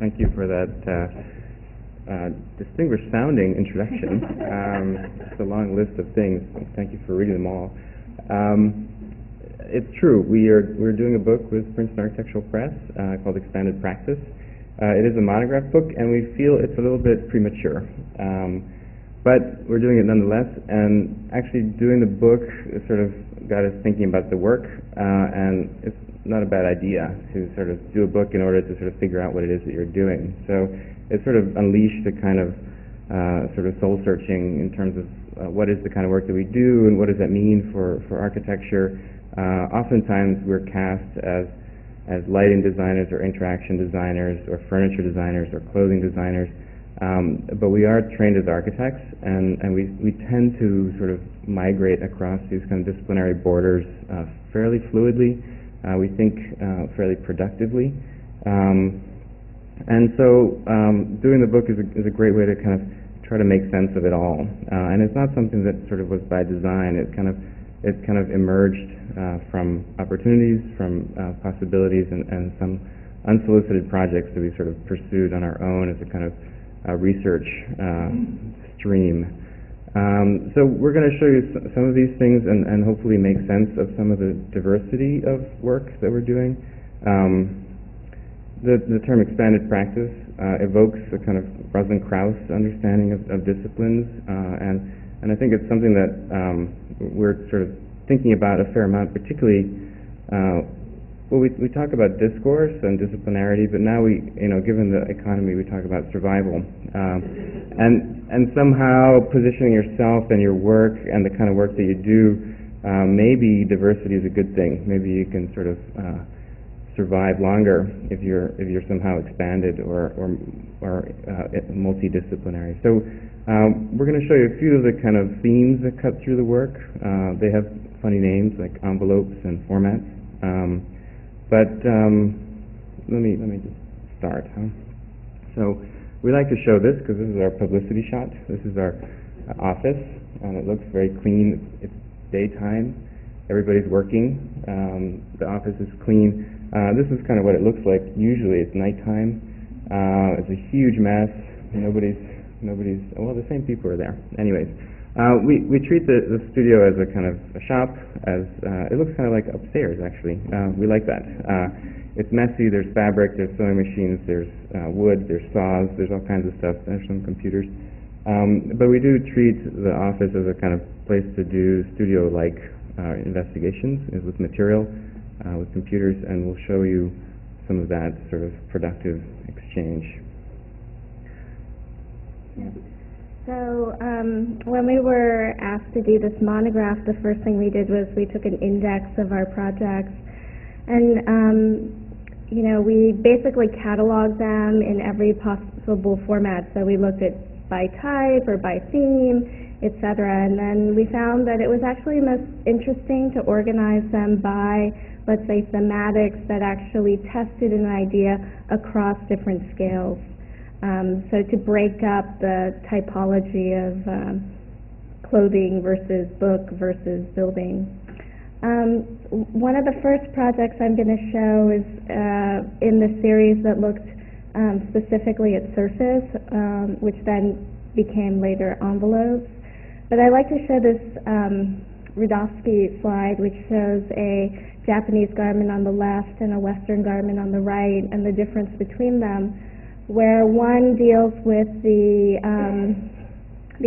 thank you for that distinguished sounding introduction. It's a long list of things. Thank you for reading them all. It's true. We're doing a book with Princeton Architectural Press called Expanded Practice. It is a monograph book, and we feel it's a little bit premature. But we're doing it nonetheless, and actually doing the book sort of got us thinking about the work, and it's not a bad idea to sort of do a book in order to sort of figure out what it is that you're doing. So it sort of unleashed a kind of sort of soul searching in terms of what is the kind of work that we do and what does that mean for architecture. Oftentimes we're cast as lighting designers or interaction designers or furniture designers or clothing designers. But we are trained as architects, and we tend to sort of migrate across these kind of disciplinary borders fairly fluidly, we think fairly productively. And so doing the book is a great way to kind of try to make sense of it all. And it's not something that sort of was by design. It kind of emerged from opportunities, from possibilities, and some unsolicited projects that we sort of pursued on our own as a kind of research stream. So we're going to show you some of these things and hopefully make sense of some of the diversity of work that we're doing. The term expanded practice evokes a kind of Rosen-Krauss understanding of disciplines, and I think it's something that we're sort of thinking about a fair amount, particularly well, we talk about discourse and disciplinarity, but now given the economy, we talk about survival. And somehow positioning yourself and your work and the kind of work that you do, maybe diversity is a good thing. Maybe you can sort of survive longer if you're somehow expanded or multidisciplinary. So we're going to show you a few of the kind of themes that cut through the work. They have funny names like envelopes and formats. But let me just start. So we like to show this because this is our publicity shot. This is our office, and it looks very clean. It's daytime. Everybody's working. The office is clean. This is kind of what it looks like. Usually it's nighttime. It's a huge mess. Nobody's. Well, the same people are there. Anyways. We treat the studio as a kind of a shop, as it looks kind of like upstairs actually. We like that. It's messy, there's fabric, there's sewing machines, there's wood, there's saws, there's all kinds of stuff, there's some computers. But we do treat the office as a kind of place to do studio-like investigations with material, with computers, and we'll show you some of that sort of productive exchange. Yeah. So when we were asked to do this monograph, the first thing we did was we took an index of our projects, and we basically cataloged them in every possible format. So we looked at by type or by theme, etc. And then we found that it was actually most interesting to organize them by, let's say, thematics that actually tested an idea across different scales. So to break up the typology of clothing versus book versus building. One of the first projects I'm going to show is in the series that looked specifically at surface, which then became later envelopes. But I like to show this Rudofsky slide, which shows a Japanese garment on the left and a Western garment on the right, and the difference between them, where one deals with the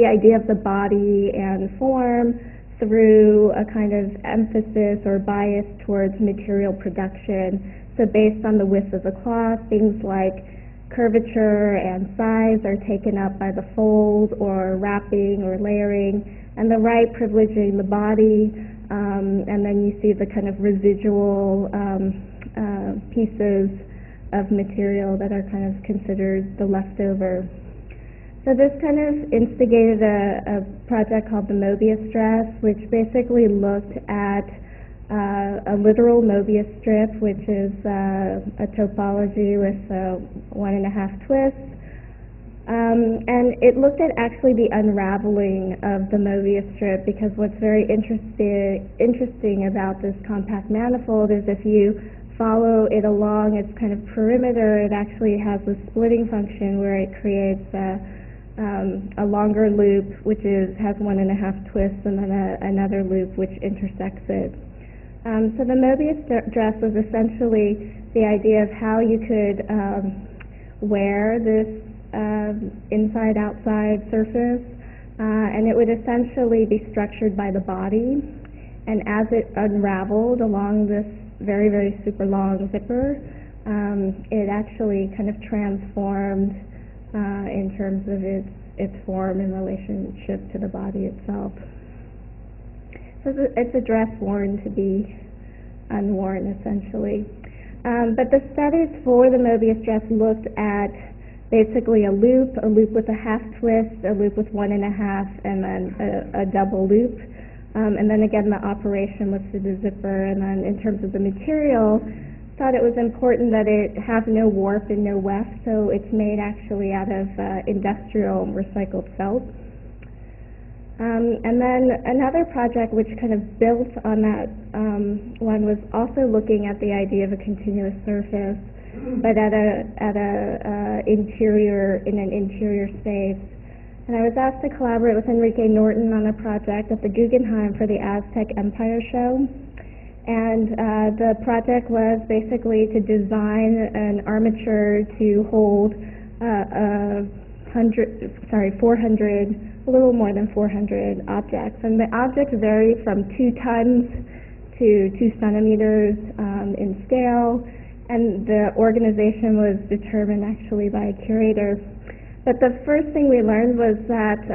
idea of the body and form through a kind of emphasis or bias towards material production. So based on the width of the cloth, things like curvature and size are taken up by the fold or wrapping or layering, and the right privileging the body, and then you see the kind of residual pieces of material that are kind of considered the leftover. So this kind of instigated a project called the Mobius dress, which basically looked at a literal Mobius strip, which is a topology with 1.5 twists. And it looked at actually the unraveling of the Mobius strip, because what's very interesting about this compact manifold is if you follow it along its kind of perimeter, it actually has a splitting function where it creates a longer loop which has 1.5 twists, and then another loop which intersects it. So the Mobius dress was essentially the idea of how you could wear this inside-outside surface, and it would essentially be structured by the body, and as it unraveled along this very, very super long zipper, it actually kind of transformed in terms of its form in relationship to the body itself. So it's a dress worn to be unworn, essentially. But the studies for the Mobius dress looked at basically a loop with a half twist, a loop with 1.5, and then a double loop. And then again, the operation was through the zipper. And then in terms of the material, thought it was important that it have no warp and no weft, so it's made actually out of industrial recycled felt. And then another project which kind of built on that one was also looking at the idea of a continuous surface, but in an interior space. And I was asked to collaborate with Enrique Norton on a project at the Guggenheim for the Aztec Empire Show. And the project was basically to design an armature to hold 400, a little more than 400 objects. And the objects vary from 2 tons to 2 centimeters in scale. And the organization was determined actually by a curator. But the first thing we learned was that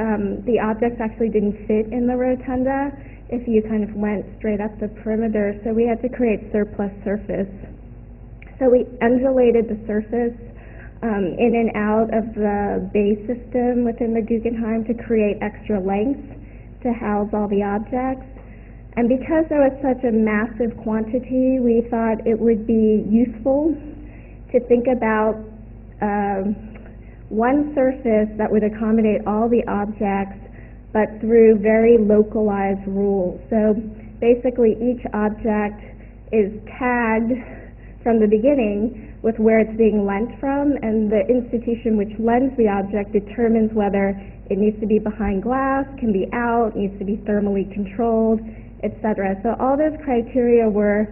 the objects actually didn't fit in the rotunda if you kind of went straight up the perimeter, so we had to create surplus surface. So we undulated the surface in and out of the bay system within the Guggenheim to create extra length to house all the objects. And because there was such a massive quantity, we thought it would be useful to think about one surface that would accommodate all the objects, but through very localized rules. So basically each object is tagged from the beginning with where it's being lent from, and the institution which lends the object determines whether it needs to be behind glass, can be out, needs to be thermally controlled, etc. So all those criteria were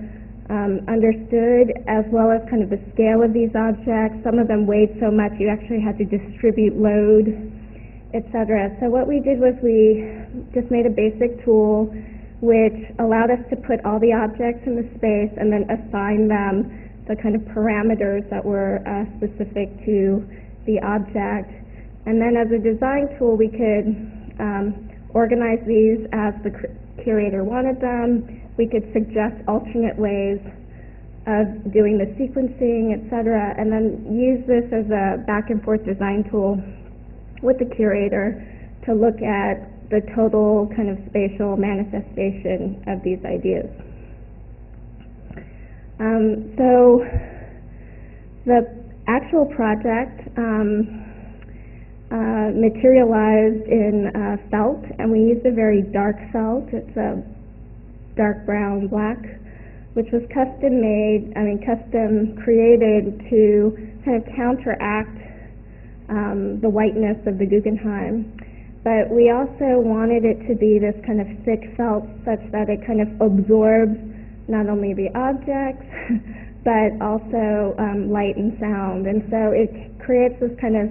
understood, as well as kind of the scale of these objects. Some of them weighed so much you actually had to distribute load, etc. So what we did was we just made a basic tool which allowed us to put all the objects in the space and then assign them the kind of parameters that were specific to the object. And then as a design tool, we could organize these as the curator wanted them. We could suggest alternate ways of doing the sequencing, etc., and then use this as a back and forth design tool with the curator to look at the total kind of spatial manifestation of these ideas. So the actual project materialized in felt, and we used a very dark felt. It's a dark brown black, which was custom created to kind of counteract the whiteness of the Guggenheim. But we also wanted it to be this kind of thick felt such that it kind of absorbs not only the objects but also light and sound. And so it creates this kind of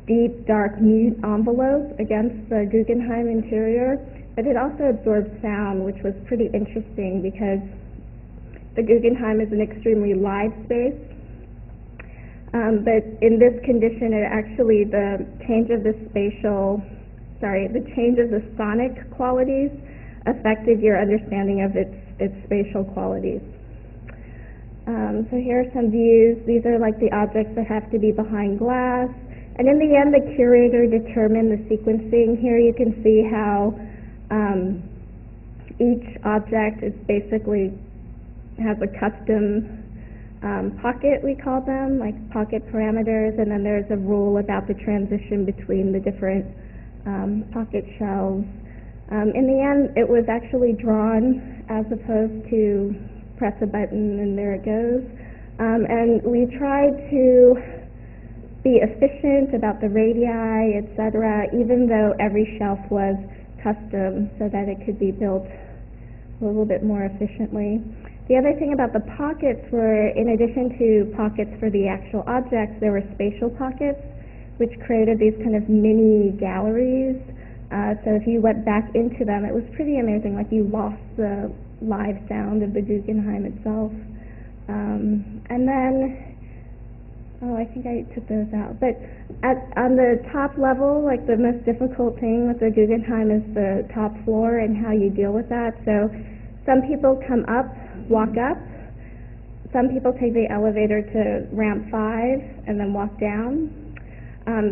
deep, dark, mute envelope against the Guggenheim interior. But it also absorbs sound, which was pretty interesting because the Guggenheim is an extremely live space. But in this condition, the change of the sonic qualities affected your understanding of its spatial qualities. So here are some views. These are like the objects that have to be behind glass. And in the end, the curator determined the sequencing. Here you can see how each object is basically has a custom pocket, we call them, like pocket parameters, and then there's a rule about the transition between the different pocket shelves. In the end, it was actually drawn as opposed to press a button and there it goes. And we tried to be efficient about the radii, etc., even though every shelf was custom so that it could be built a little bit more efficiently. The other thing about the pockets were, in addition to pockets for the actual objects, there were spatial pockets, which created these kind of mini galleries. So if you went back into them, it was pretty amazing. Like, you lost the live sound of the Guggenheim itself. And then, I think I took those out. But on the top level, like, the most difficult thing with the Guggenheim is the top floor and how you deal with that. So some people come up, walk up. Some people take the elevator to ramp 5 and then walk down.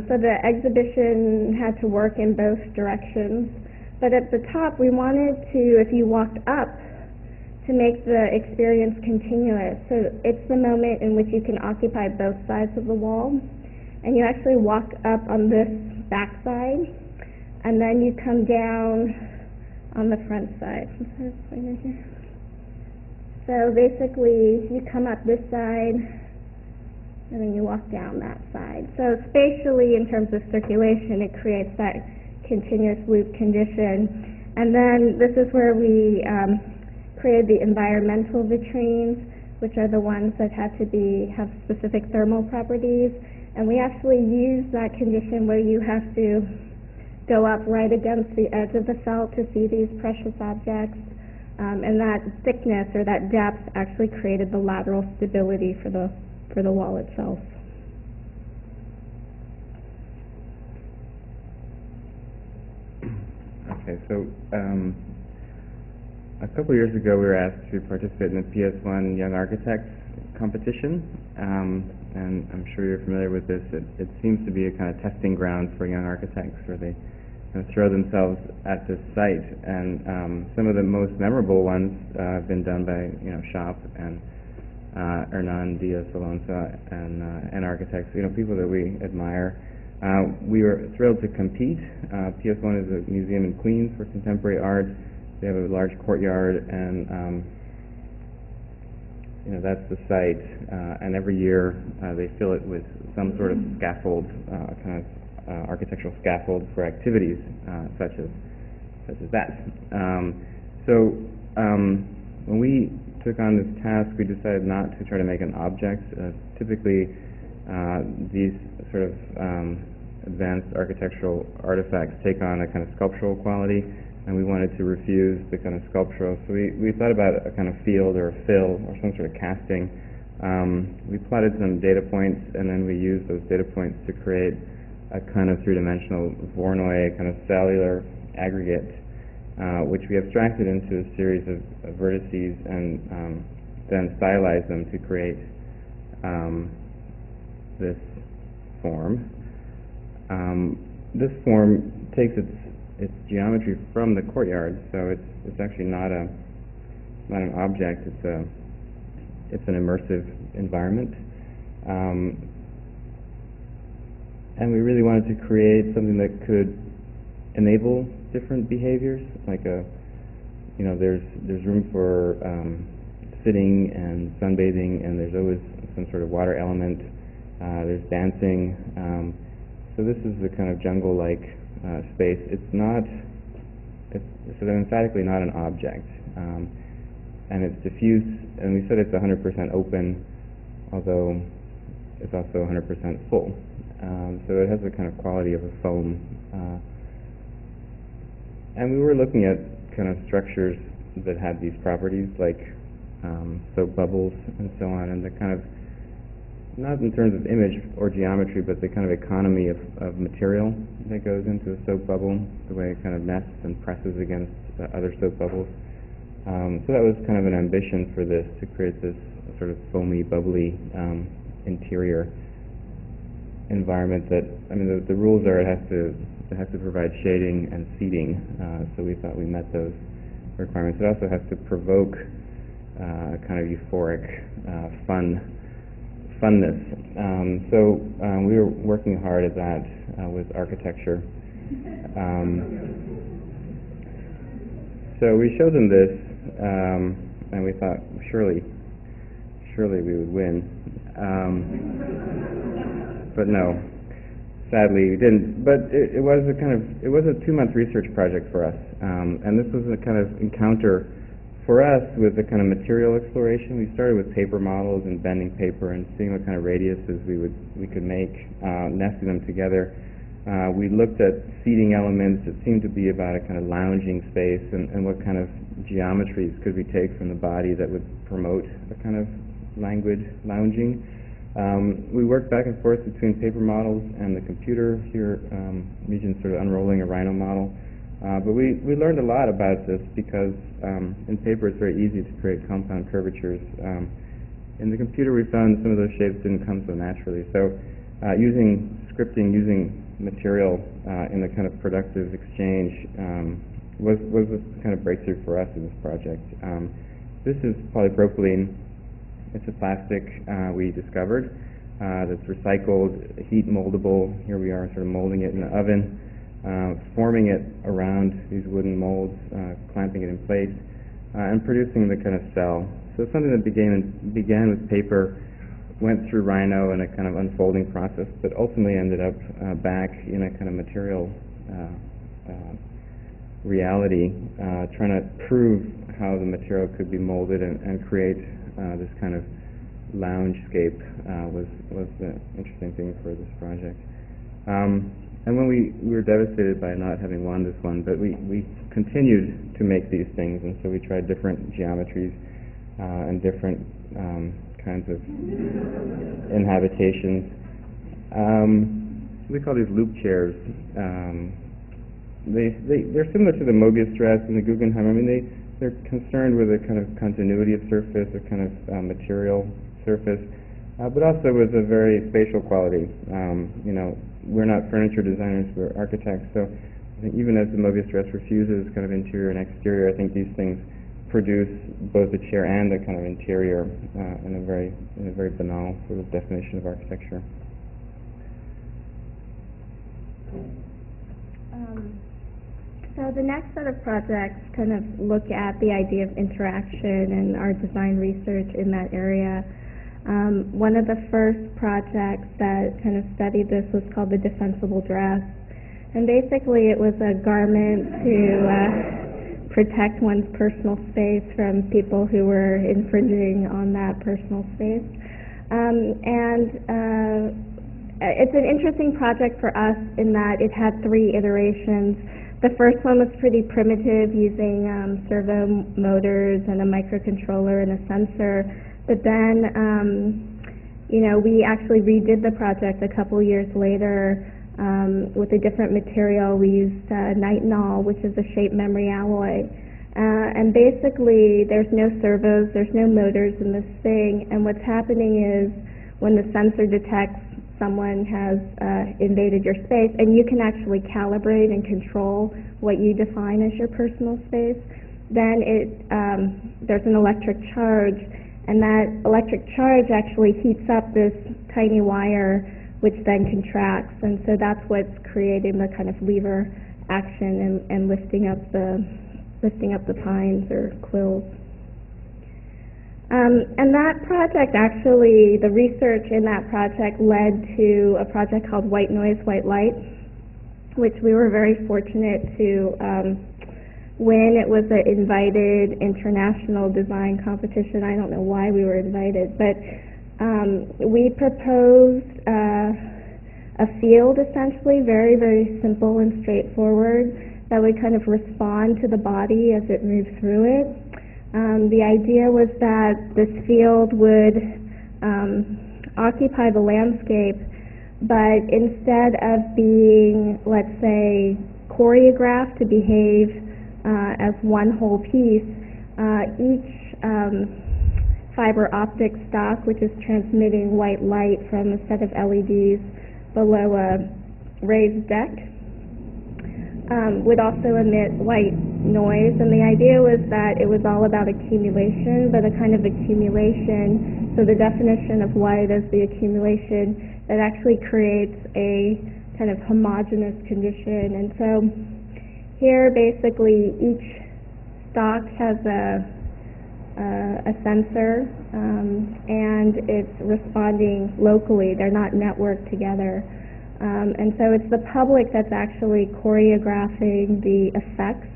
So the exhibition had to work in both directions. But at the top, we wanted to, if you walked up, to make the experience continuous. So it's the moment in which you can occupy both sides of the wall. And you actually walk up on this back side, and then you come down on the front side. So basically, you come up this side, and then you walk down that side. So spatially, in terms of circulation, it creates that continuous loop condition. And then this is where we created the environmental vitrines, which are the ones that have specific thermal properties. And we actually use that condition where you have to go up right against the edge of the felt to see these precious objects. And that thickness or that depth actually created the lateral stability for the wall itself. Okay, so a couple years ago we were asked to participate in the PS1 Young Architects competition, and I'm sure you're familiar with this. It seems to be a kind of testing ground for young architects where they kind of throw themselves at this site, and some of the most memorable ones have been done by Shop and Hernan Diaz-Alonso and architects, people that we admire. We were thrilled to compete. PS1 is a museum in Queens for contemporary art. They have a large courtyard, and that's the site. And every year they fill it with some sort of scaffold, kind of architectural scaffold for activities such as that. So when we took on this task, we decided not to try to make an object. Typically, these sort of advanced architectural artifacts take on a kind of sculptural quality, and we wanted to refuse the kind of sculptural. So we thought about a kind of field or a fill or some sort of casting. We plotted some data points, and then we used those data points to create a kind of three-dimensional Voronoi kind of cellular aggregate, which we abstracted into a series of vertices and then stylized them to create this form. This form takes its geometry from the courtyard, so it's actually not an object. It's an immersive environment, and we really wanted to create something that could enable different behaviors. Like there's room for sitting and sunbathing, and there's always some sort of water element. There's dancing. So this is the kind of jungle-like space. It's sort of emphatically not an object, and it's diffuse. And we said it's 100% open, although it's also 100% full. So it has the kind of quality of a foam. And we were looking at kind of structures that had these properties, like soap bubbles and so on, and the kind of, not in terms of image or geometry, but the kind of economy of material that goes into a soap bubble, the way it kind of nests and presses against other soap bubbles. So that was kind of an ambition for this, to create this sort of foamy, bubbly interior environment that, the rules are it has to provide shading and seating, so we thought we met those requirements. It also has to provoke kind of euphoric funness. So we were working hard at that with architecture. So we showed them this, and we thought, surely we would win. But no, sadly we didn't. But it was a 2-month research project for us, and this was a kind of encounter for us with the kind of material exploration. We started with paper models and bending paper and seeing what kind of radiuses we could make, nesting them together. We looked at seating elements that seemed to be about a kind of lounging space, and what kind of geometries could we take from the body that would promote a kind of languid lounging. We worked back and forth between paper models and the computer. Here, Mijin's sort of unrolling a rhino model. But we learned a lot about this because in paper it's very easy to create compound curvatures. In the computer we found some of those shapes didn't come so naturally. So using scripting, using material in a kind of productive exchange was a kind of breakthrough for us in this project. This is polypropylene. It's a plastic we discovered that's recycled, heat moldable. Here we are sort of molding it in the oven, forming it around these wooden molds, clamping it in place, and producing the kind of cell. So something that began with paper, went through rhino in a kind of unfolding process, but ultimately ended up back in a kind of material reality, trying to prove how the material could be molded and create this kind of loungescape was the interesting thing for this project. And when we were devastated by not having won this one, but we continued to make these things, and so we tried different geometries and different kinds of inhabitations. We call these loop chairs. They're similar to the Mobius dress and the Guggenheim. I mean, they're concerned with a kind of continuity of surface, a kind of material surface, but also with a very spatial quality. We're not furniture designers, we're architects, so I think even as the Mobius dress refuses kind of interior and exterior, I think these things produce both the chair and the kind of interior in a very banal sort of definition of architecture. So the next set of projects kind of look at the idea of interaction and our design research in that area. One of the first projects that kind of studied this was called the defensible dress, and basically it was a garment to protect one's personal space from people who were infringing on that personal space. It's an interesting project for us in that it had 3 iterations. The first one was pretty primitive, using servo motors and a microcontroller and a sensor. But then, we actually redid the project a couple years later with a different material. We used nitinol, which is a shape memory alloy. And basically, there's no servos, there's no motors in this thing. And what's happening is when the sensor detects someone has invaded your space, and you can actually calibrate and control what you define as your personal space, then there's an electric charge, and that electric charge actually heats up this tiny wire, which then contracts, and so that's what's creating the kind of lever action and lifting up the pines or quills. And that project actually, the research in that project led to a project called White Noise, White Light, which we were very fortunate to win. It was an invited international design competition. I don't know why we were invited, but we proposed a field, essentially, very, very simple and straightforward, that would kind of respond to the body as it moved through it. The idea was that this field would occupy the landscape, but instead of being, let's say, choreographed to behave as one whole piece, each fiber optic stock, which is transmitting white light from a set of LEDs below a raised deck, would also emit white noise. And the idea was that it was all about accumulation, but a kind of accumulation, so the definition of white as the accumulation that actually creates a kind of homogeneous condition. And so here basically each stock has a a sensor, and it's responding locally. They're not networked together. And so it's the public that's actually choreographing the effects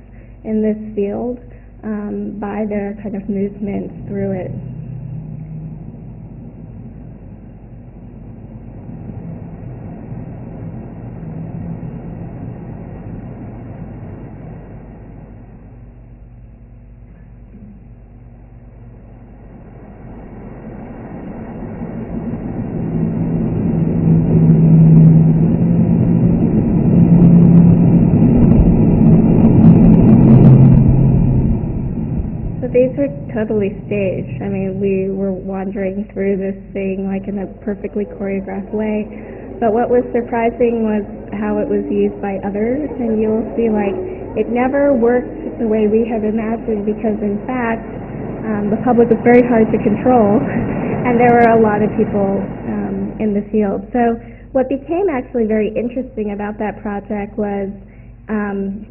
in this field by their kind of movements through it. These were totally staged. I mean, we were wandering through this thing like in a perfectly choreographed way. But what was surprising was how it was used by others, and you'll see like it never worked the way we had imagined, because in fact the public was very hard to control and there were a lot of people in the field. So what became actually very interesting about that project was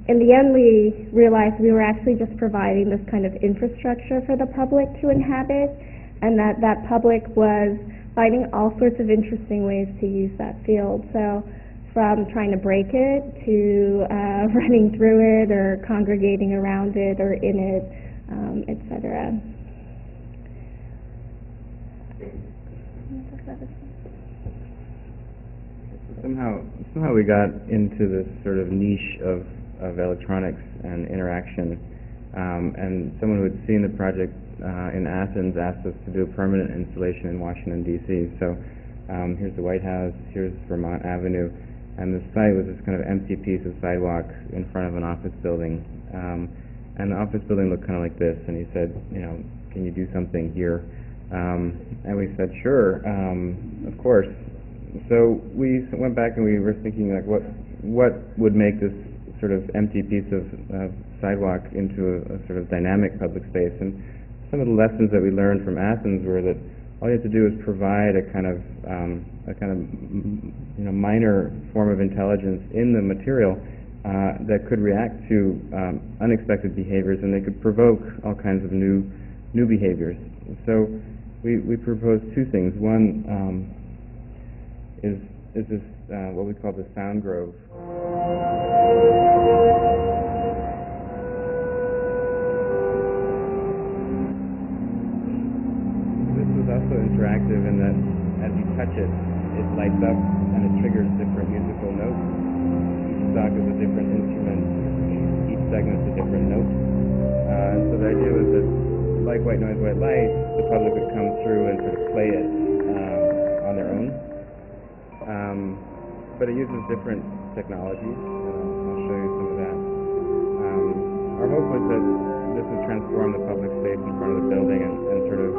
in the end, we realized we were actually just providing this kind of infrastructure for the public to inhabit, and that public was finding all sorts of interesting ways to use that field. So from trying to break it to running through it or congregating around it or in it, etc. Somehow we got into this sort of niche of electronics and interaction, and someone who had seen the project in Athens asked us to do a permanent installation in Washington, D.C. So here's the White House, here's Vermont Avenue, and the site was this kind of empty piece of sidewalk in front of an office building, and the office building looked kind of like this, and he said, can you do something here? And we said, sure, of course. So we went back and we were thinking, like, what would make this sort of empty piece of sidewalk into a sort of dynamic public space? And some of the lessons that we learned from Athens were that all you have to do is provide a kind of minor form of intelligence in the material that could react to unexpected behaviors, and they could provoke all kinds of new behaviors. So we proposed two things. One is this what we call the sound grove. This was also interactive in that as you touch it, it lights up and it triggers different musical notes. Each stock is a different instrument, each segment's a different note. So the idea was that, like white noise, white light, the public would come through and sort of play it on their own. But it uses different technologies. I'll show you some of that. Our hope was that this would transform the public space in front of the building and sort of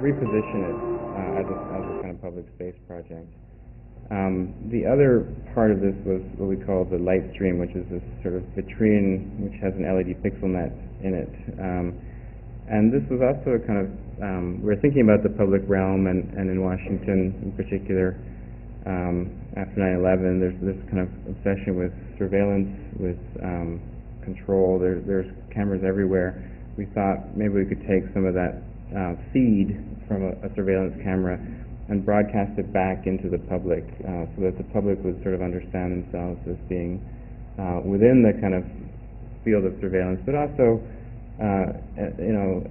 reposition it as a kind of public space project. The other part of this was what we call the light stream, which is this sort of vitrine which has an LED pixel net in it. And this was also a kind of, we were thinking about the public realm, and in Washington in particular, after 9/11, there's this kind of obsession with surveillance, with control. There's cameras everywhere. We thought maybe we could take some of that feed from a surveillance camera and broadcast it back into the public, so that the public would sort of understand themselves as being within the kind of field of surveillance, but also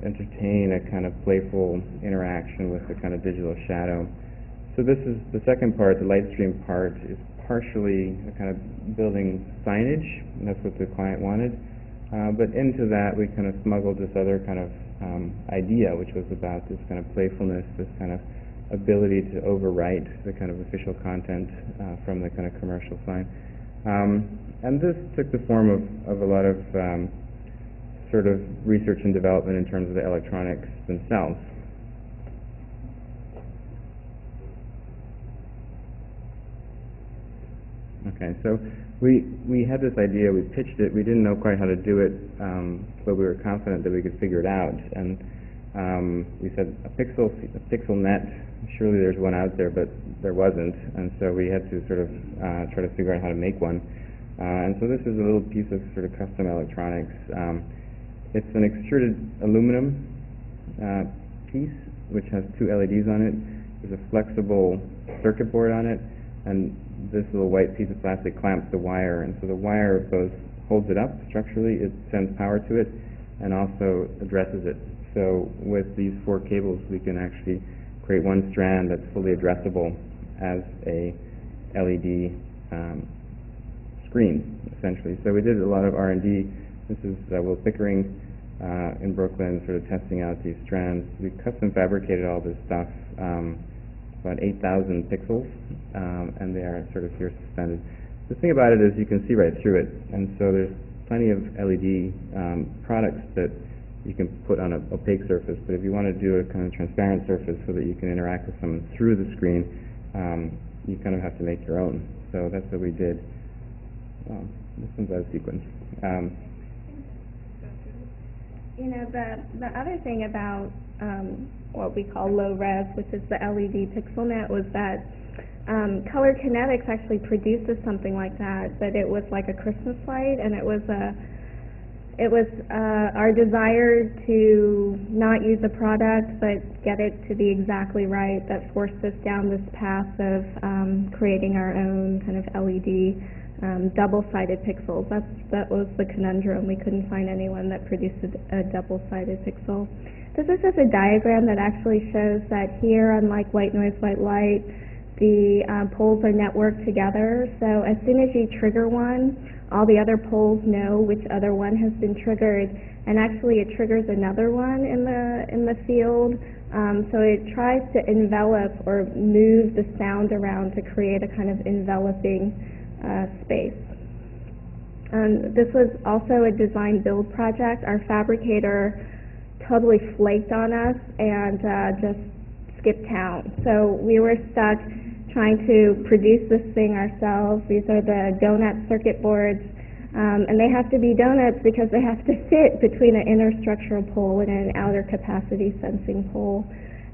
entertain a kind of playful interaction with the kind of digital shadow. So this is the second part. The light stream part is partially a kind of building signage, and that's what the client wanted. But into that we kind of smuggled this other kind of idea, which was about this kind of playfulness, this kind of ability to overwrite the kind of official content from the kind of commercial sign. And this took the form of a lot of sort of research and development in terms of the electronics themselves. Okay, so we had this idea, we pitched it, we didn't know quite how to do it, but we were confident that we could figure it out. And we said a pixel net, surely there's one out there, but there wasn't, and so we had to sort of try to figure out how to make one. And so this is a little piece of sort of custom electronics. It's an extruded aluminum piece which has two LEDs on it. There's a flexible circuit board on it, and this little white piece of plastic clamps the wire, and so the wire both holds it up structurally, it sends power to it, and also addresses it. So with these 4 cables we can actually create one strand that's fully addressable as a LED screen, essentially. So we did a lot of R&D. This is Will Pickering in Brooklyn, sort of testing out these strands. We custom fabricated all this stuff, about 8,000 pixels, and they are sort of here suspended. The thing about it is you can see right through it, and so there's plenty of LED products that you can put on an opaque surface, but if you want to do a kind of transparent surface so that you can interact with someone through the screen, you kind of have to make your own. So that's what we did. This one's out of sequence. You know, the other thing about what we call low res, which is the LED pixel net, was that Color Kinetics actually produces something like that, but it was like a Christmas light, and it was our desire to not use a product but get it to be exactly right that forced us down this path of creating our own kind of LED double-sided pixels. That was the conundrum. We couldn't find anyone that produced a double-sided pixel. This is just a diagram that actually shows that here, unlike white noise, white light, the poles are networked together. So as soon as you trigger one, all the other poles know which other one has been triggered, and actually it triggers another one in the field. So it tries to envelop or move the sound around to create a kind of enveloping space. This was also a design build project. Our fabricator totally flaked on us and just skipped town. So we were stuck trying to produce this thing ourselves. These are the donut circuit boards, and they have to be donuts because they have to fit between an inner structural pole and an outer capacity sensing pole.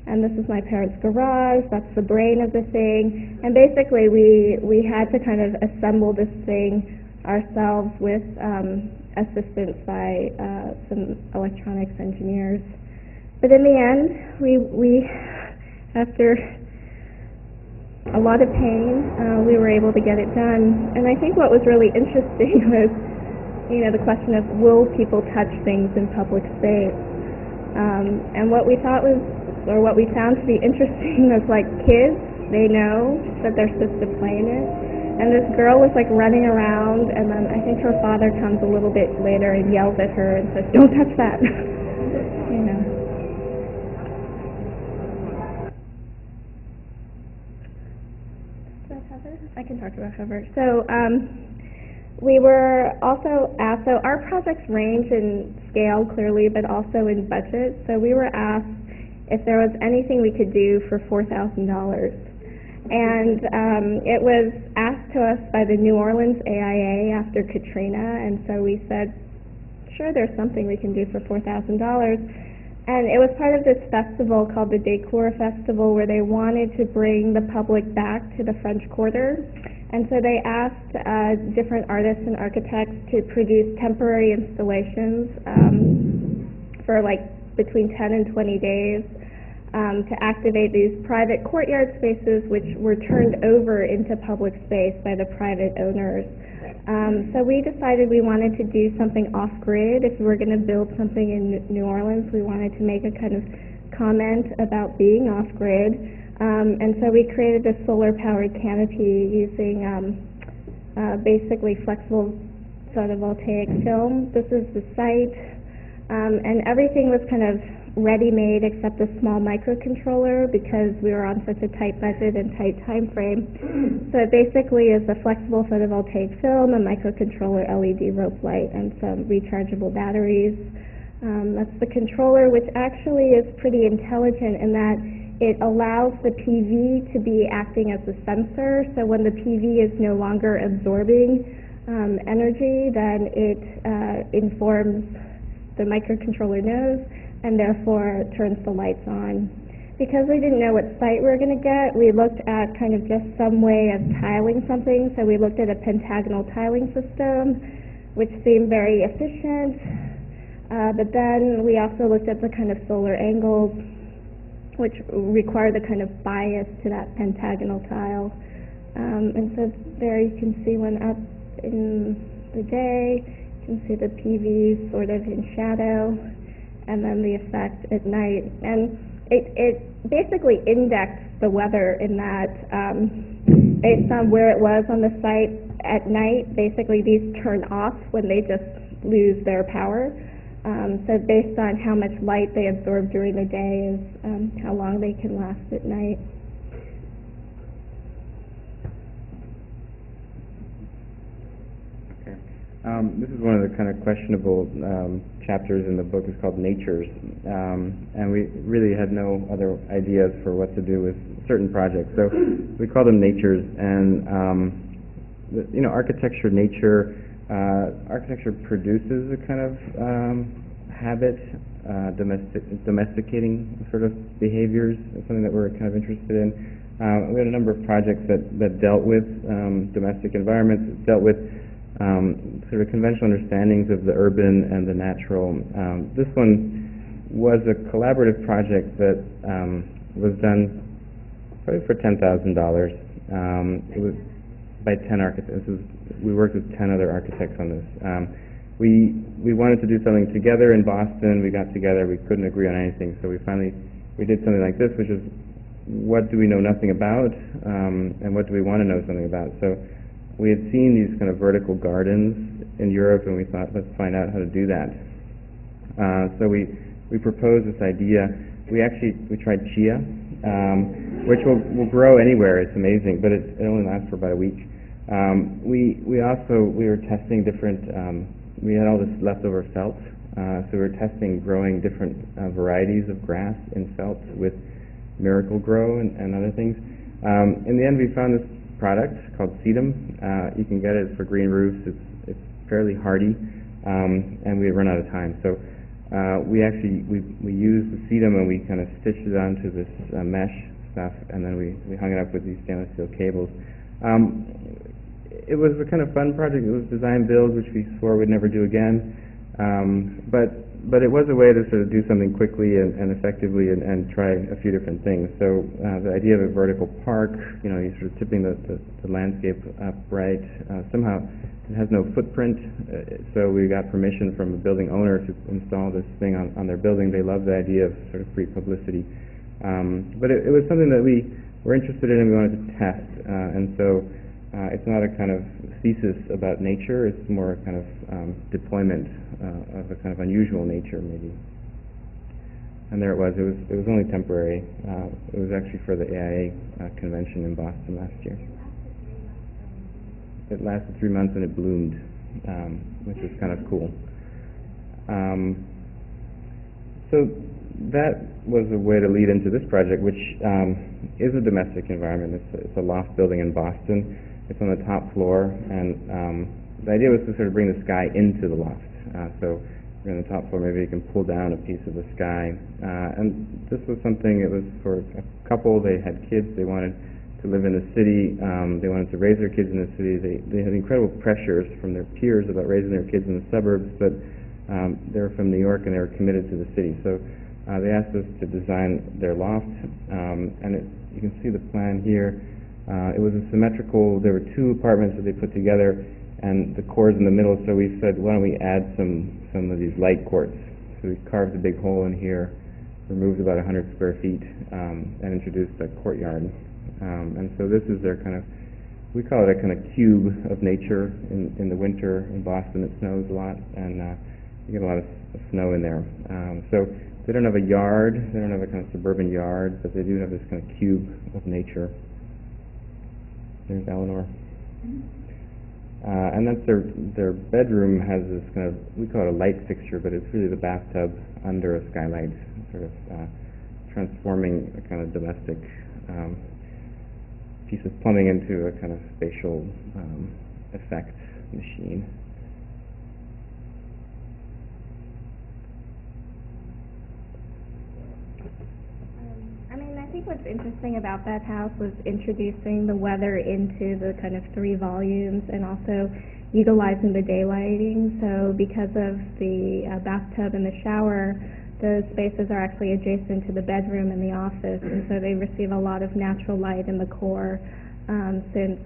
And this is my parents' garage. That's the brain of the thing. And basically we had to kind of assemble this thing ourselves with assistance by some electronics engineers. But in the end, we after a lot of pain, we were able to get it done. And I think what was really interesting was, you know, the question of will people touch things in public space? And what we thought was, or what we found to be interesting was, like, kids, they know that they're supposed to play in it. And this girl was like running around, and then I think her father comes a little bit later and yells at her and says, "Don't touch that." You know. Is that Heather? I can talk about Heather. So we were also asked, so our projects range in scale clearly, but also in budget. So we were asked if there was anything we could do for $4,000. And it was asked to us by the New Orleans AIA after Katrina, and so we said, sure, there's something we can do for $4,000. And it was part of this festival called the Décor Festival, where they wanted to bring the public back to the French Quarter. And so they asked different artists and architects to produce temporary installations for like between 10 and 20 days to activate these private courtyard spaces, which were turned over into public space by the private owners. So we decided we wanted to do something off-grid. If we were going to build something in New Orleans, we wanted to make a kind of comment about being off-grid. And so we created a solar-powered canopy using basically flexible photovoltaic film. This is the site, and everything was kind of ready-made except a small microcontroller because we were on such a tight budget and tight time frame. So it basically is a flexible photovoltaic film, a microcontroller, LED rope light, and some rechargeable batteries. That's the controller, which actually is pretty intelligent in that it allows the PV to be acting as a sensor. So when the PV is no longer absorbing energy, then it informs the microcontroller knows, and therefore turns the lights on. Because we didn't know what site we were going to get, we looked at kind of just some way of tiling something. So we looked at a pentagonal tiling system, which seemed very efficient. But then we also looked at the kind of solar angles, which require the kind of bias to that pentagonal tile. And so there you can see one up in the day, you can see the PVs sort of in shadow, and then the effect at night. And it basically indexed the weather in that based on where it was on the site at night, basically these turn off when they just lose their power. So based on how much light they absorb during the day is how long they can last at night. Okay. This is one of the kind of questionable chapters in the book. It's called Natures, and we really had no other ideas for what to do with certain projects, so we call them Natures. And architecture, nature. Architecture produces a kind of habit, domesticating sort of behaviors. It's something that we're kind of interested in. We had a number of projects that dealt with domestic environments, dealt with sort of conventional understandings of the urban and the natural. This one was a collaborative project that was done probably for $10,000. It was by 10 architects. We worked with 10 other architects on this. We wanted to do something together in Boston. We got together. We couldn't agree on anything, so we did something like this, which is what do we know nothing about, and what do we want to know something about. So we had seen these kind of vertical gardens in Europe, and we thought, let's find out how to do that. So we proposed this idea. We tried chia, which will grow anywhere. It's amazing, but it only lasts for about a week. We were testing different. We had all this leftover felt, so we were testing growing different varieties of grass in felt with Miracle Grow and other things. In the end, we found this product called sedum. You can get it for green roofs. It's fairly hardy, and we had run out of time. So we used the sedum and we kind of stitched it onto this mesh stuff, and then we hung it up with these stainless steel cables. It was a kind of fun project. It was design build, which we swore we'd never do again. But it was a way to sort of do something quickly and effectively and try a few different things. So the idea of a vertical park, you're sort of tipping the landscape upright. Somehow it has no footprint, so we got permission from a building owner to install this thing on their building. They loved the idea of sort of free publicity. But it was something that we were interested in and we wanted to test. And so it's not a kind of thesis about nature, it's more a kind of deployment of a kind of unusual nature, maybe. And there it was. It was only temporary. It was actually for the AIA convention in Boston last year. It lasted 3 months and it bloomed, which was kind of cool. So that was a way to lead into this project, which is a domestic environment. It's a loft building in Boston. It's on the top floor, and the idea was to sort of bring the sky into the loft. So you're on the top floor, maybe you can pull down a piece of the sky. And this was something, it was for a couple, they had kids, they wanted to live in the city, they wanted to raise their kids in the city. They had incredible pressures from their peers about raising their kids in the suburbs, but they were from New York and they were committed to the city. So they asked us to design their loft, and you can see the plan here. It was a symmetrical, there were 2 apartments that they put together and the core's in the middle, so we said, why don't we add some of these light courts. So we carved a big hole in here, removed about 100 square feet, and introduced a courtyard. And so this is their kind of, we call it a kind of cube of nature. In the winter in Boston it snows a lot, and you get a lot of snow in there. So they don't have a yard, they don't have a kind of suburban yard, but they do have this kind of cube of nature. There's Eleanor. And that's their bedroom has this kind of, we call it a light fixture, but it's really the bathtub under a skylight, sort of transforming a kind of domestic piece of plumbing into a kind of spatial effect machine. I think what's interesting about that house was introducing the weather into the kind of 3 volumes, and also utilizing the daylighting. So because of the bathtub and the shower, those spaces are actually adjacent to the bedroom and the office, and so they receive a lot of natural light in the core, since,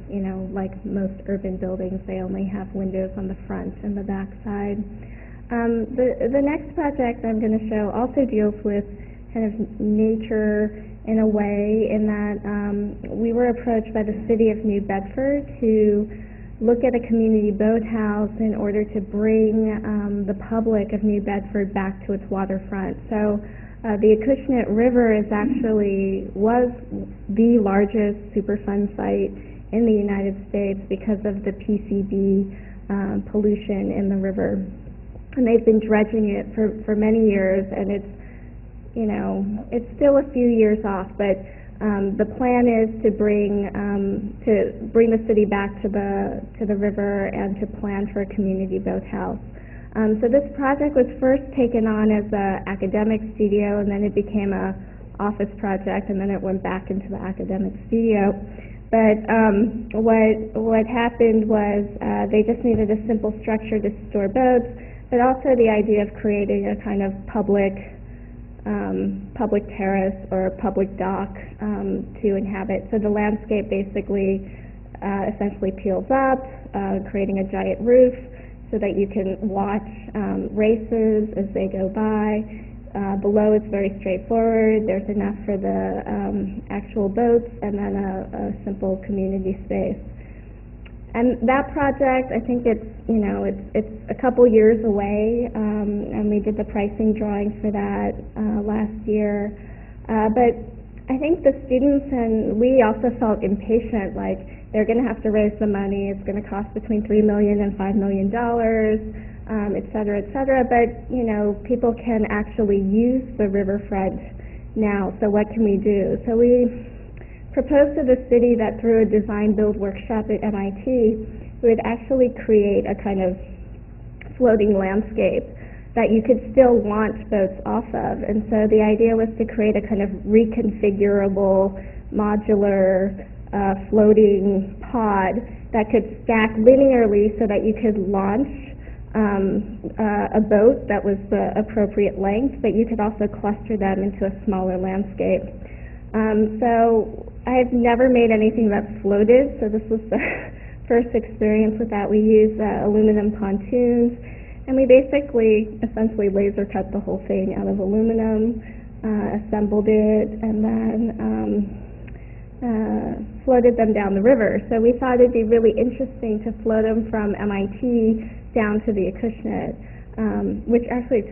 like most urban buildings, they only have windows on the front and the back side. The next project I'm going to show also deals with kind of nature in a way, in that we were approached by the city of New Bedford to look at a community boathouse in order to bring the public of New Bedford back to its waterfront. So the Acushnet River was the largest Superfund site in the United States because of the PCB pollution in the river. And they've been dredging it for many years, and it's still a few years off, but the plan is to bring the city back to the river and to plan for a community boathouse. So this project was first taken on as an academic studio, and then it became a office project, and then it went back into the academic studio. But what happened was they just needed a simple structure to store boats, but also the idea of creating a kind of public terrace or a public dock to inhabit. So the landscape basically essentially peels up, creating a giant roof so that you can watch races as they go by. Below it's very straightforward. There's enough for the actual boats, and then a simple community space. And that project, I think it's a couple years away, and we did the pricing drawings for that last year. But I think the students and we also felt impatient, like they're going to have to raise the money. It's going to cost between $3 million and $5 million, et cetera, et cetera. But people can actually use the riverfront now. So what can we do? So we proposed to the city that through a design-build workshop at MIT, we would actually create a kind of floating landscape that you could still launch boats off of. And so the idea was to create a kind of reconfigurable, modular, floating pod that could stack linearly so that you could launch a boat that was the appropriate length, but you could also cluster them into a smaller landscape. So I've never made anything that floated, so this was the first experience with that. We used aluminum pontoons, and we essentially laser cut the whole thing out of aluminum, assembled it, and then floated them down the river. So we thought it'd be really interesting to float them from MIT down to the Acushnet, which actually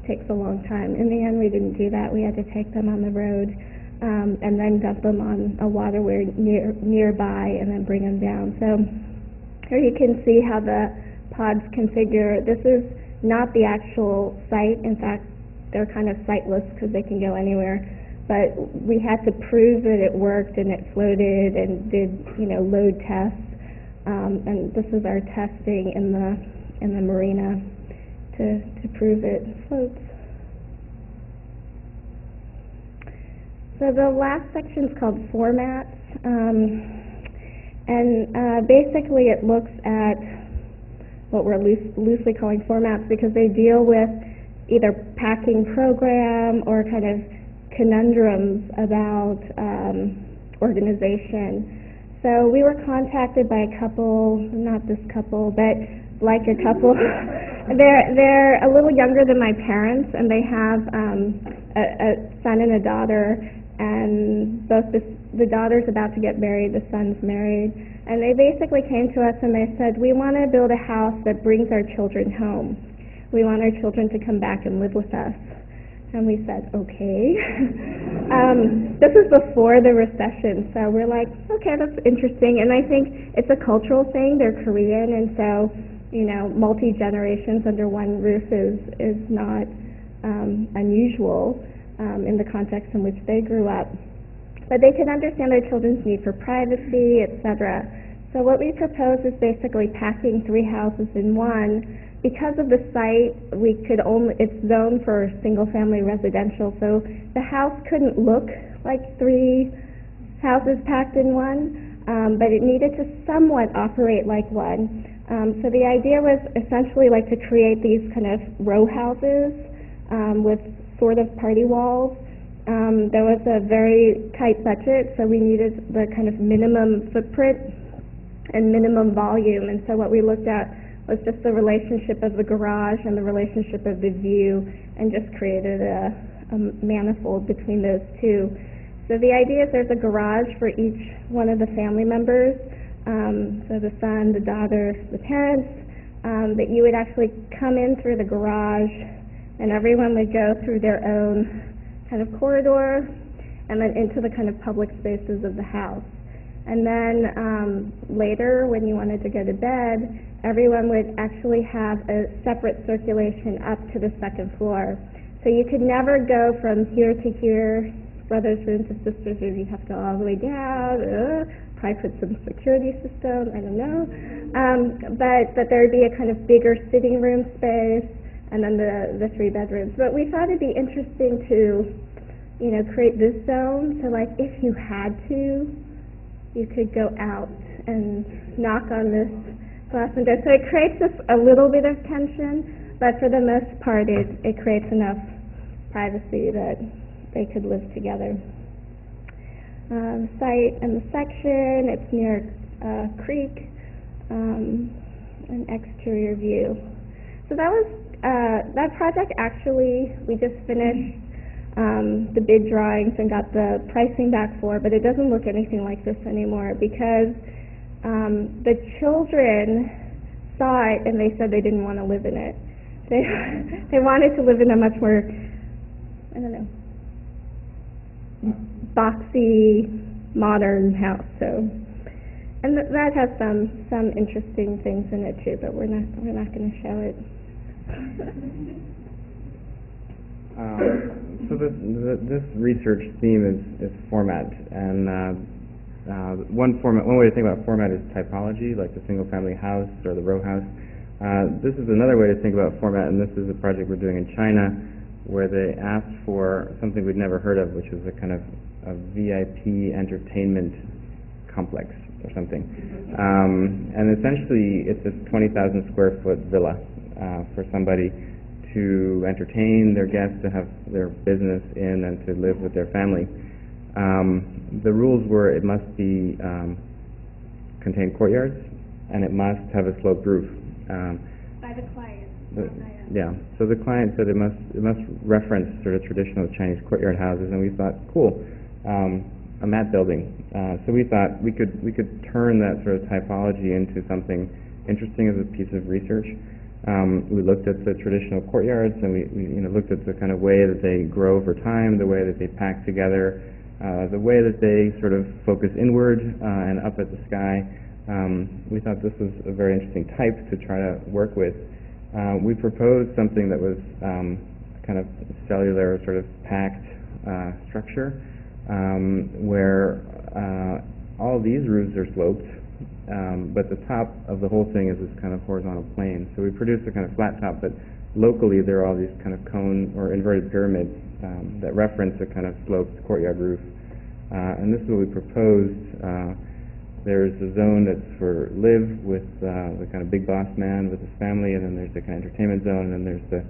takes a long time. In the end, we didn't do that. We had to take them on the road. And then dump them on a waterway nearby and then bring them down. So here you can see how the pods configure. This is not the actual site. In fact, they're kind of sightless because they can go anywhere. But we had to prove that it worked and it floated and did, load tests. And this is our testing in the marina to prove it floats. So the last section is called formats, and basically it looks at what we're loosely calling formats because they deal with either packing program or kind of conundrums about organization. So we were contacted by a couple, not this couple, but like a couple. They're a little younger than my parents, and they have a son and a daughter. And both the daughter's about to get married, the son's married, and they basically came to us and they said, we want to build a house that brings our children home. We want our children to come back and live with us. And we said, okay. This is before the recession, so we're like, okay, that's interesting. And I think it's a cultural thing. They're Korean, and so, multi-generations under one roof is not unusual. In the context in which they grew up. But they can understand their children's need for privacy, etc. So what we propose is basically packing 3 houses in one. Because of the site, it's zoned for single-family residential, so the house couldn't look like 3 houses packed in one, but it needed to somewhat operate like one. So the idea was essentially like to create these kind of row houses with sort of party walls. There was a very tight budget, so we needed the kind of minimum footprint and minimum volume. And so what we looked at was just the relationship of the garage and the relationship of the view, and just created a manifold between those two. So the idea is there's a garage for each one of the family members, so the son, the daughter, the parents, that you would actually come in through the garage, and everyone would go through their own kind of corridor and then into the kind of public spaces of the house. And then later, when you wanted to go to bed, everyone would actually have a separate circulation up to the second floor. So you could never go from here to here, brothers' room to sisters' room. You'd have to go all the way down, probably put some security system, I don't know. But there would be a kind of bigger sitting room space, and then the 3 bedrooms. But we thought it'd be interesting to, create this zone. So like if you had to, you could go out and knock on this glass window. So it creates a little bit of tension, but for the most part it creates enough privacy that they could live together. The site and the section, it's near a creek, an exterior view. So that was that project. Actually, we just finished the bid drawings and got the pricing back for, but it doesn't look anything like this anymore because the children saw it and they said they didn't want to live in it. They wanted to live in a much more, I don't know, boxy, modern house. So, and that has some interesting things in it too, but we're not going to show it. So this research theme is format, and one way to think about format is typology, like the single-family house or the row house. This is another way to think about format, and this is a project we're doing in China, where they asked for something we'd never heard of, which is a kind of a VIP entertainment complex or something. And essentially, it's a 20,000 square foot villa for somebody to entertain their guests, to have their business in, and to live with their family. The rules were it must be contain courtyards, and it must have a sloped roof. By the client. Yeah. So the client said it must reference sort of traditional Chinese courtyard houses, and we thought, cool, a mat building. So we thought we could turn that sort of typology into something interesting as a piece of research. We looked at the traditional courtyards, and we looked at the kind of way that they grow over time, the way that they pack together, the way that they sort of focus inward and up at the sky. We thought this was a very interesting type to try to work with. We proposed something that was kind of cellular, sort of packed structure, where all these roofs are sloped, but the top of the whole thing is this kind of horizontal plane. So we produced a kind of flat top, but locally there are all these kind of cone or inverted pyramids that reference a kind of sloped courtyard roof. And this is what we proposed. There's a zone that's for live with the kind of big boss man with his family, and then there's the kind of entertainment zone, and then there's the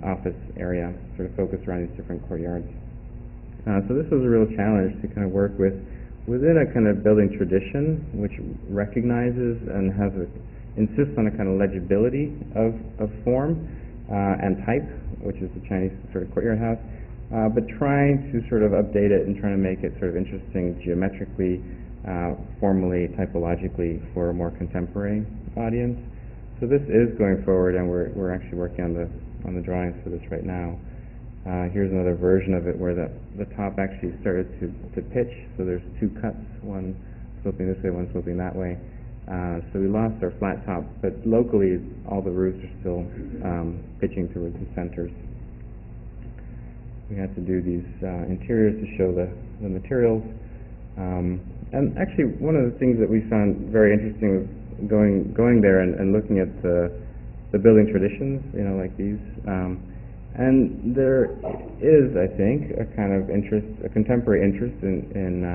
office area sort of focused around these different courtyards. So this was a real challenge to kind of work within a kind of building tradition which recognizes and insists on a kind of legibility of form and type, which is the Chinese sort of courtyard house, but trying to sort of update it and trying to make it sort of interesting geometrically, formally, typologically for a more contemporary audience. So this is going forward, and we're actually working on the drawings for this right now. Here's another version of it where the top actually started to pitch. So there's 2 cuts, one sloping this way, one sloping that way. So we lost our flat top, but locally all the roofs are still pitching towards the centers. We had to do these interiors to show the materials. And actually, one of the things that we found very interesting was going there and looking at the building traditions, like these. And there is, I think, a kind of interest, a contemporary interest in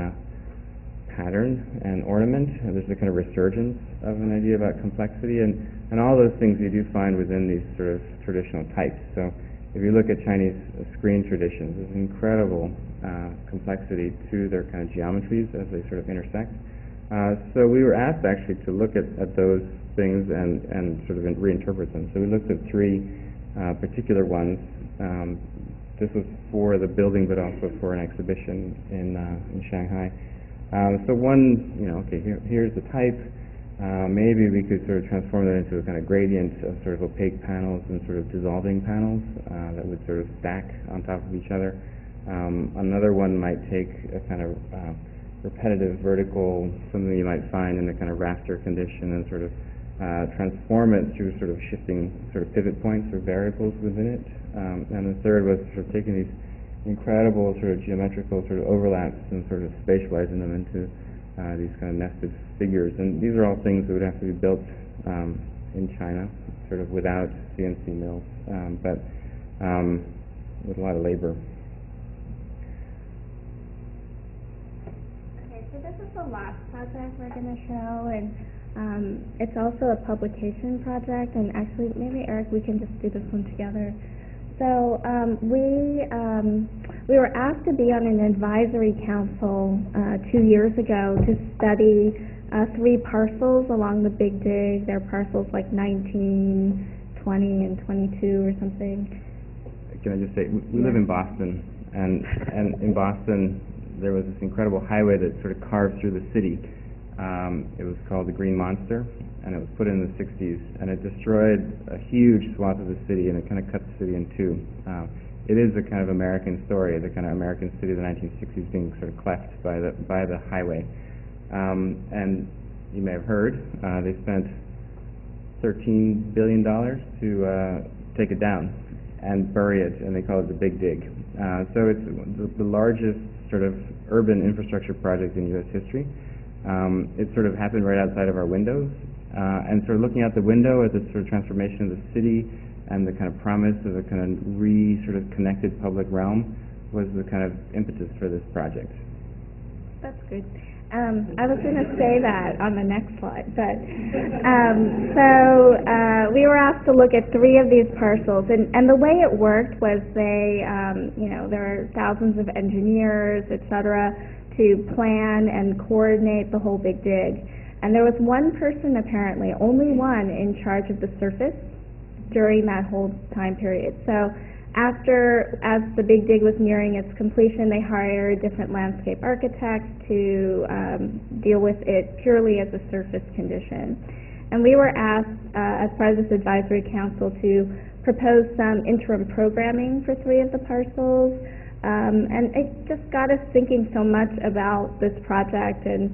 pattern and ornament, and there's a kind of resurgence of an idea about complexity, and all those things you do find within these sort of traditional types. So if you look at Chinese screen traditions, there's incredible complexity to their kind of geometries as they sort of intersect. So we were asked actually to look at those things and sort of reinterpret them. So we looked at three particular ones. This was for the building, but also for an exhibition in Shanghai. So one, okay, here's the type. Maybe we could sort of transform that into a kind of gradient of sort of opaque panels and sort of dissolving panels that would sort of stack on top of each other. Another one might take a kind of repetitive vertical, something you might find in a kind of raster condition, and sort of transform it through sort of shifting sort of pivot points or variables within it. And the third was sort of taking these incredible sort of geometrical sort of overlaps and sort of spatializing them into these kind of nested figures. And these are all things that would have to be built in China, sort of without CNC mills, but with a lot of labor. Okay, so this is the last project we're going to show, and it's also a publication project, and actually maybe Eric, we can just do this one together. So we were asked to be on an advisory council 2 years ago to study 3 parcels along the Big Dig. They're parcels like 19, 20, and 22 or something. Can I just say, we live in Boston, and in Boston there was this incredible highway that sort of carved through the city. It was called the Green Monster, and it was put in the 60s, and it destroyed a huge swath of the city, and it kind of cut the city in two. It is a kind of American story, the kind of American city of the 1960s being sort of cleft by the highway. And you may have heard, they spent $13 billion to take it down and bury it, and they call it the Big Dig. So it's the largest sort of urban infrastructure project in U.S. history. It sort of happened right outside of our windows, and sort of looking out the window at the sort of transformation of the city and the kind of promise of a kind of sort of connected public realm was the kind of impetus for this project. That's good. I was going to say that on the next slide, but we were asked to look at 3 of these parcels, and the way it worked was they, there are thousands of engineers, etc., to plan and coordinate the whole Big Dig. And there was one person, apparently, only one, in charge of the surface during that whole time period. So as the Big Dig was nearing its completion, they hired different landscape architects to deal with it purely as a surface condition. And we were asked, as part of this advisory council, to propose some interim programming for 3 of the parcels. And it just got us thinking so much about this project and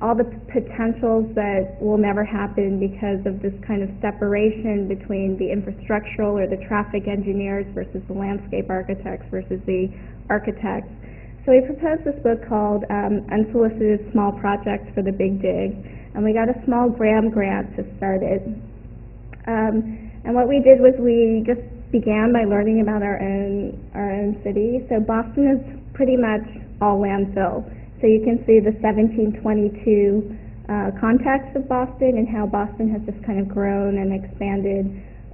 all the potentials that will never happen because of this kind of separation between the infrastructural or the traffic engineers versus the landscape architects versus the architects. So we proposed this book called Unsolicited Small Projects for the Big Dig, and we got a small Graham grant to start it. And what we did was we just began by learning about our own city. So Boston is pretty much all landfill. So you can see the 1722 context of Boston and how Boston has just kind of grown and expanded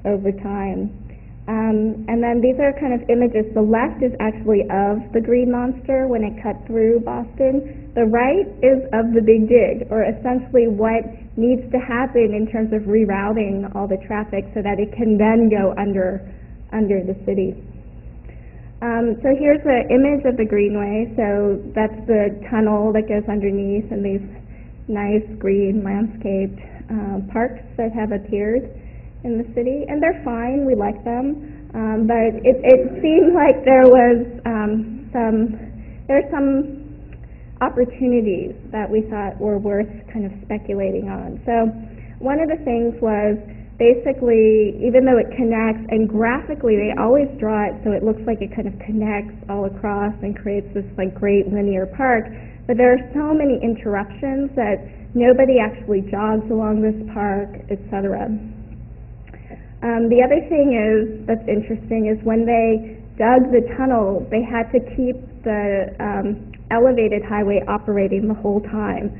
over time. And then these are kind of images. The left is actually of the Green Monster when it cut through Boston. The right is of the Big Dig, or essentially what needs to happen in terms of rerouting all the traffic so that it can then go under the city. So here's the image of the Greenway. So that's the tunnel that goes underneath, and these nice green landscaped parks that have appeared in the city, and they're fine. We like them, but it seemed like there was some opportunities that we thought were worth kind of speculating on. So one of the things was, basically, even though it connects, and graphically they always draw it so it looks like it kind of connects all across and creates this like great linear park, but there are so many interruptions that nobody actually jogs along this park, etc. The other thing that's interesting is when they dug the tunnel, they had to keep the elevated highway operating the whole time.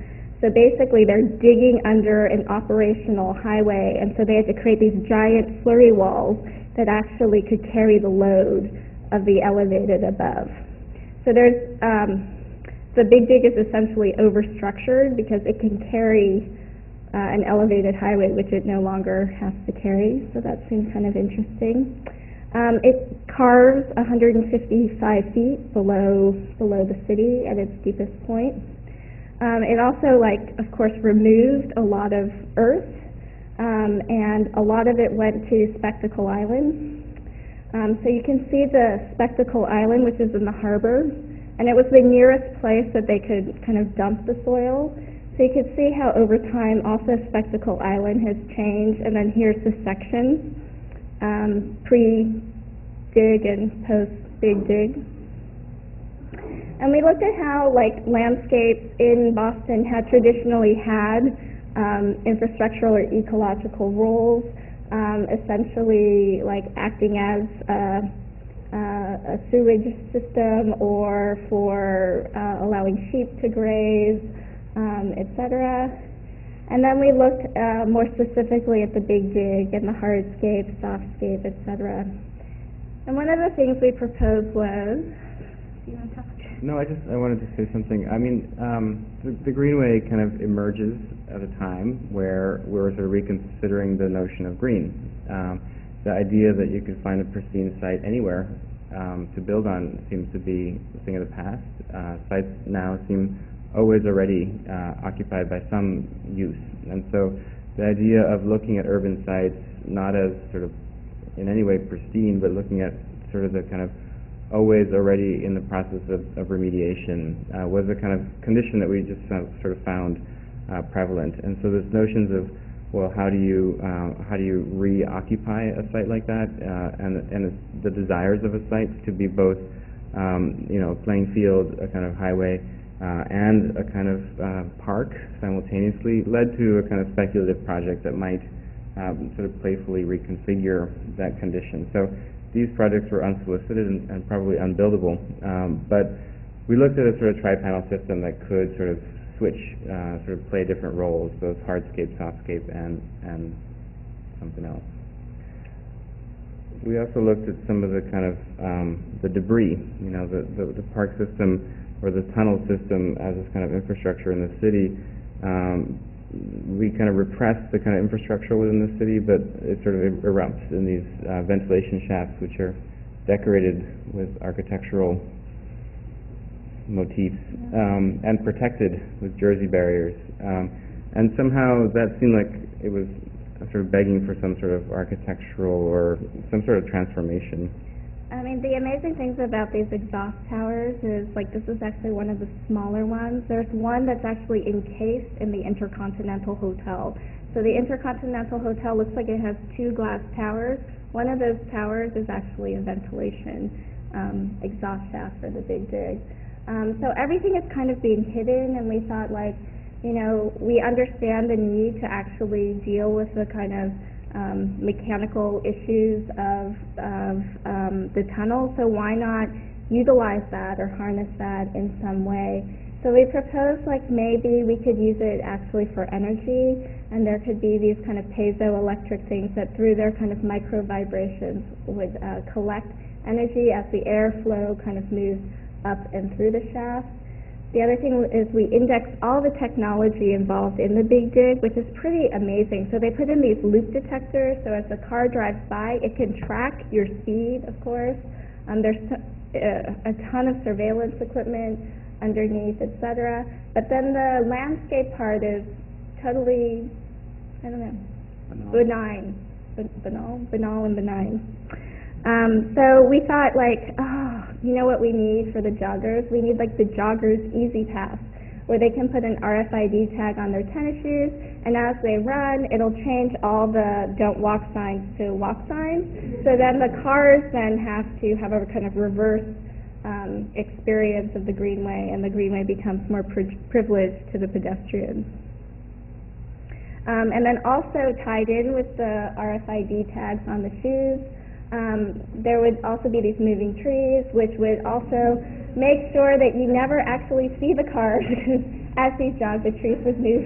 So basically they're digging under an operational highway, and so they had to create these giant slurry walls that actually could carry the load of the elevated above. So there's the Big Dig is essentially overstructured because it can carry an elevated highway, which it no longer has to carry. So that seems kind of interesting. It carves 155 feet below the city at its deepest point. It also, of course, removed a lot of earth, and a lot of it went to Spectacle Island. So you can see the Spectacle Island, which is in the harbor, and it was the nearest place that they could kind of dump the soil. So you can see how over time also Spectacle Island has changed, and then here's the section, pre-dig and post-Big Dig. And we looked at how landscapes in Boston had traditionally had infrastructural or ecological roles, essentially acting as a sewage system or for allowing sheep to graze, etc. And then we looked more specifically at the Big Dig and the hardscape, softscape, etc. And one of the things we proposed was, do you want to talk? No, I wanted to say something. I mean, the Greenway kind of emerges at a time where we're sort of reconsidering the notion of green. The idea that you could find a pristine site anywhere to build on seems to be a thing of the past. Sites now seem always already occupied by some use. And so the idea of looking at urban sites not as sort of in any way pristine, but looking at sort of the kind of always already in the process of remediation was a kind of condition that we just sort of found prevalent. And so there's notions of, well, how do you reoccupy a site like that, and the desires of a site to be both a playing field, a kind of highway, and a kind of park simultaneously led to a kind of speculative project that might sort of playfully reconfigure that condition. So these projects were unsolicited and probably unbuildable, but we looked at a sort of tri-panel system that could sort of switch, sort of play different roles, both hardscape, softscape, and something else. We also looked at some of the kind of the debris, the park system or the tunnel system as this kind of infrastructure in the city. We kind of repress the kind of infrastructure within the city, but it sort of erupts in these ventilation shafts, which are decorated with architectural motifs and protected with jersey barriers. And somehow that seemed like it was sort of begging for some sort of architectural or some sort of transformation. I mean, the amazing things about these exhaust towers is, this is actually one of the smaller ones. There's one that's actually encased in the Intercontinental Hotel. So the Intercontinental Hotel looks like it has two glass towers. One of those towers is actually a ventilation exhaust shaft for the Big Dig. So everything is kind of being hidden, and we thought, we understand the need to actually deal with the kind of mechanical issues of the tunnel, so why not utilize that or harness that in some way? So we proposed maybe we could use it actually for energy, and there could be these kind of piezoelectric things that through their kind of micro vibrations would collect energy as the airflow kind of moves up and through the shaft. The other thing is we indexed all the technology involved in the Big Dig, which is pretty amazing. So they put in these loop detectors, so as the car drives by, it can track your speed, of course. There's a ton of surveillance equipment underneath, etc. But then the landscape part is totally, benign. Banal and benign. So we thought you know what we need for the joggers? We need the joggers easy pass, where they can put an RFID tag on their tennis shoes, and as they run, it'll change all the don't walk signs to walk signs. So then the cars then have to have a kind of reverse experience of the Greenway, and the Greenway becomes more privileged to the pedestrians. And then also tied in with the RFID tags on the shoes There would also be these moving trees, which would also make sure that you never actually see the cars as these jog, the trees would move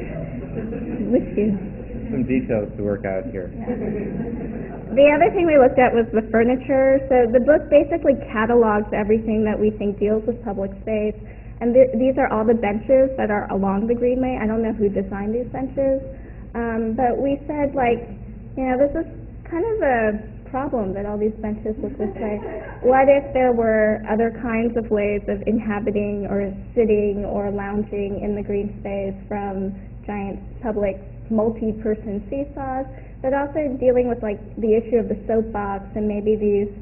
with you. Some details to work out here. Yeah. The other thing we looked at was the furniture. So the book basically catalogs everything that we think deals with public space. And these are all the benches that are along the greenway. I don't know who designed these benches. But we said, like, you know, this is kind of a problem that all these benches look this way. What if there were other kinds of ways of inhabiting or sitting or lounging in the green space, from giant public multi-person seesaws, but also dealing with like the issue of the soapbox and maybe these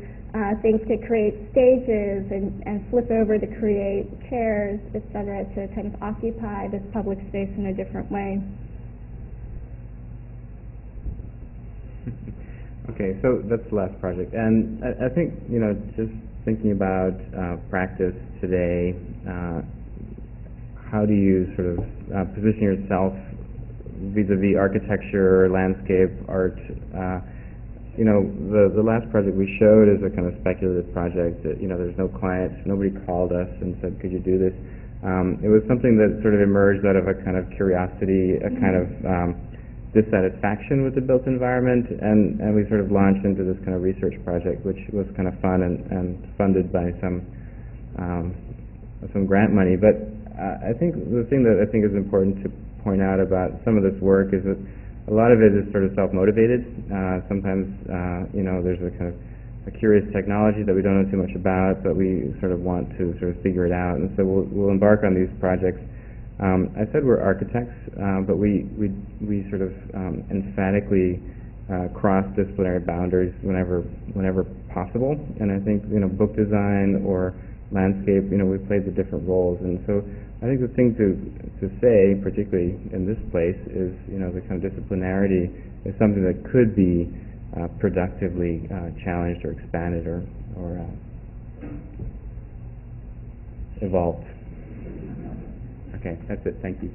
things to create stages and flip over to create chairs, etc., to kind of occupy this public space in a different way. Okay, so that's the last project, and I think, you know, just thinking about practice today, how do you sort of position yourself vis-a-vis architecture, landscape, art? You know, the last project we showed is a kind of speculative project that, you know, there's no clients, nobody called us and said, could you do this? It was something that sort of emerged out of a kind of curiosity, a kind of dissatisfaction with the built environment, and we sort of launched into this kind of research project, which was kind of fun and funded by some grant money. But I think the thing that I think is important to point out about some of this work is that a lot of it is sort of self-motivated. Sometimes, you know, there's a kind of a curious technology that we don't know too much about, but we sort of want to sort of figure it out, and so we'll embark on these projects. I said we're architects, but we sort of emphatically cross disciplinary boundaries whenever possible. And I think, you know, book design or landscape, you know, we played the different roles. And so I think the thing to say, particularly in this place, is, you know, the kind of disciplinarity is something that could be productively challenged or expanded or evolved. Okay, that's it. Thank you.